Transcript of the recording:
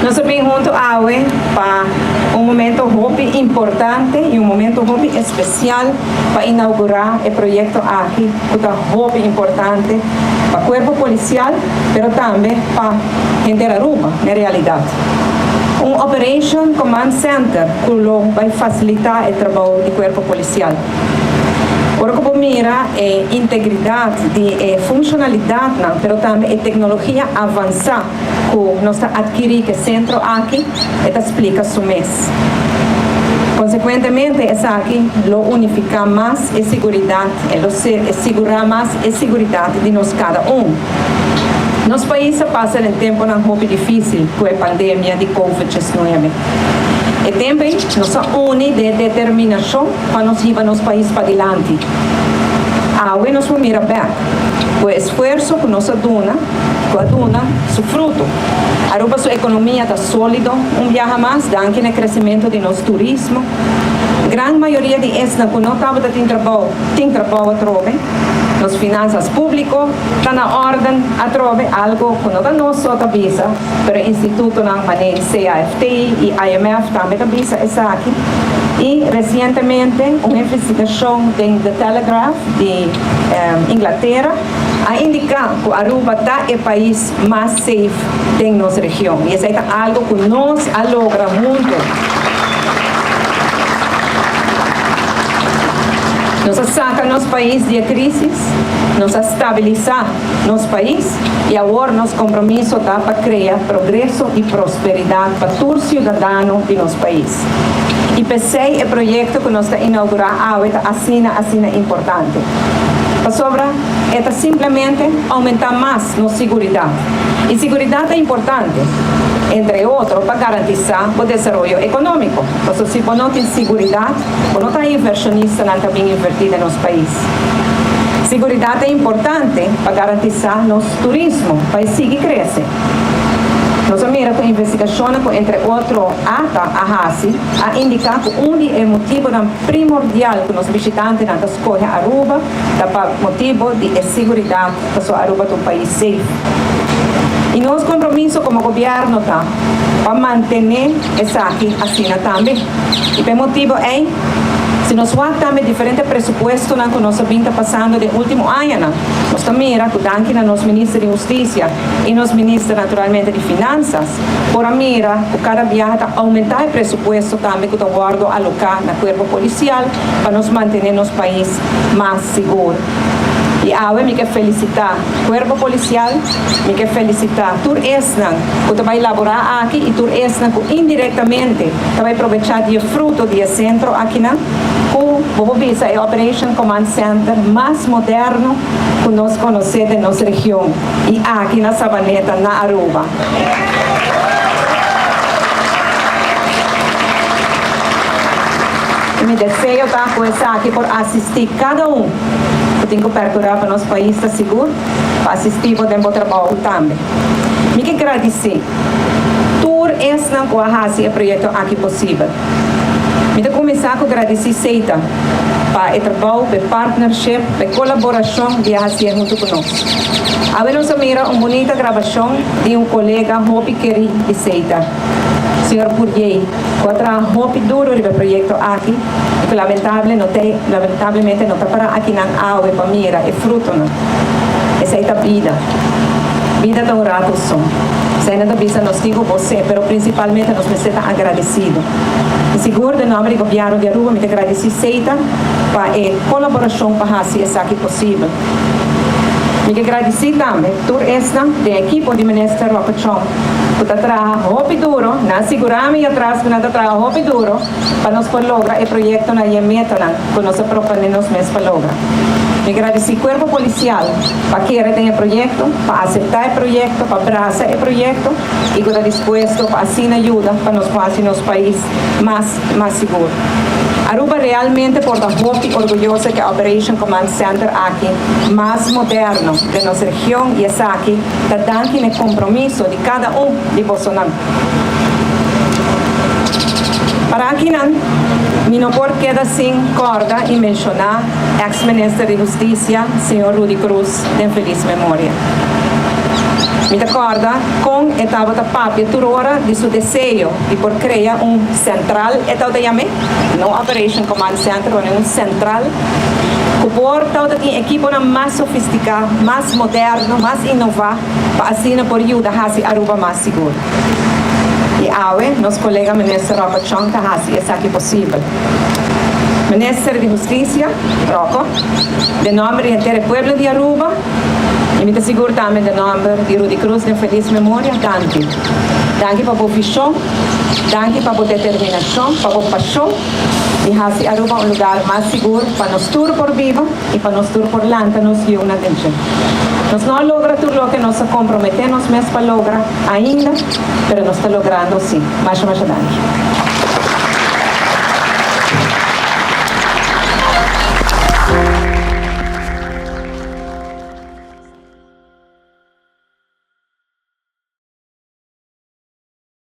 Nós também junto a AUE para momento muito importante e momento muito especial para inaugurar o projeto aqui, que é muito importante para o corpo policial, mas também para a gente de Aruba, na realidade. Operation Command Center que vai facilitar o trabalho do corpo policial. Ora que mira integridade e funcionalidade, mas também a tecnologia avançada que nós adquirimos que centro aqui, e explica isso mês. Consequentemente, essa aqui lo unifica mais a segurança, segurar mais a segurança de nós cada um. Nosso país passa um tempo muito difícil com a pandemia de Covid-19. E também nossa une de determinação para nos levar nosso país para adiante. Agora nós vamos mirar bem o esforço que nossa duna, seu fruto. Aruba sua economia está sólida, viaja mais, danke no crescimento de nosso turismo. Grande maioria de essa que não estava tem trabalho a trocar. Nas finanças públicas está na ordem a trocar algo que não só avisa, mas o Instituto não maneja CAFT e IMF também avisa essa aqui. E recentemente uma investigação da Telegraph de Inglaterra a indicar que Aruba está o país mais safe da nossa região. E isso é algo que nós logramos juntos. Nós saca nosso país de crise, nós estabilizar nosso país e agora nosso compromisso está para criar progresso e prosperidade para todo cidadão de nosso país. E pensei o projeto que nós estamos inaugurando assina importante. Para sobra, é simplesmente aumentar mais nossa segurança. E segurança é importante, entre outros, para garantir o desenvolvimento econômico. Porque se não tem segurança, não está inversionista não também invertido no nosso país. Segurança é importante para garantir nosso turismo, para seguir crescendo. Nós miramos com investigação, entre outros, a HACI, a indicar que dos motivos primordial que os visitantes escolhem Aruba, é para motivo de segurança, para Aruba é um país safe. E nosso compromisso como governo está para manter essa aqui assim também. E por motivo é, se nós vamos também diferentes pressupostos que nós estamos passando no último ano, nós também que a nosso ministro de Justiça e nosso ministro naturalmente de Finanças, por a mira que cada viagem aumentar o pressuposto também que o governo alocar no corpo policial para nos manter nosso país mais seguro. E agora me quero felicitar o corpo policial, me quero felicitar todo esse que vai elaborar aqui e todo esse que indiretamente vai aproveitar o fruto do centro aqui na vou ver é o Operation Command Center mais moderno que nós conhecemos da nossa região e aqui na Sabaneta, na Aruba. E me desejo começar aqui por assistir cada que tem que percorrer para nosso país estar seguro, para assistir para o trabalho também. Me quero agradecer por esse que o projeto aqui possível. Me quero começar com agradecer Seita para o trabalho, para partnership, para colaboração de fazer junto conosco. Agora nós mira uma bonita gravação de colega muito querido de Seita, Sr. Purdier, que trabalha muito duro no projeto aqui, que lamentavelmente não está para aqui na água para mira, é fruto, não? Essa é a vida. Vida tão rato são. Se ainda visa nós digo você, mas principalmente nós me sinto agradecido. E seguro, de nome do governo de Aruba, me agradecer Seita para a colaboração para fazer isso aqui possível. Me agradecer também por esta da equipe do Ministério Rocochão, que está trabalhando muito duro, na segurança e atrás, que está trabalhando muito duro para nós lograr o projeto na meta que nós propomos para lograr. Me agradecer ao corpo policial para querer ter o projeto, para aceitar o projeto, para abraçar o projeto e que está disposto para assim ajuda para nós fazer nosso país mais seguro. Aruba realmente por muito orgulhosa que a Operation Command Center aqui, mais moderno de nossa região e essa aqui, está dando o compromisso de cada de Bolsonaro. Para aqui não pode quedar sem corda e mencionar ex-ministro de Justiça, Sr. Rudy Cruz, de feliz memória. Me acorda com estava da papia turora de seu desejo de por criar central estava da yame, no Operation Command Center, mas central. O portal tem equipo mais sofisticado, mais moderno, mais inovado, para assim por ajudar a Aruba mais seguro. E awe, nosso colega ministro Rocco Chong, está aqui possível. Ministro de Justiça, Rocco, de nome de todo o povo de Aruba, e me asseguro também de nome de Rudy Cruz, de feliz memória, danke. Danke para a visão, danke para a determinação, para a paixão, e fazer Aruba lugar mais seguro para nós todos por vivo e para nós todos por lanta nos e uma gente. Nós não logramos tudo o que nós comprometemos mesmo para lograr ainda, mas nós estamos logrando sim. Mais danke.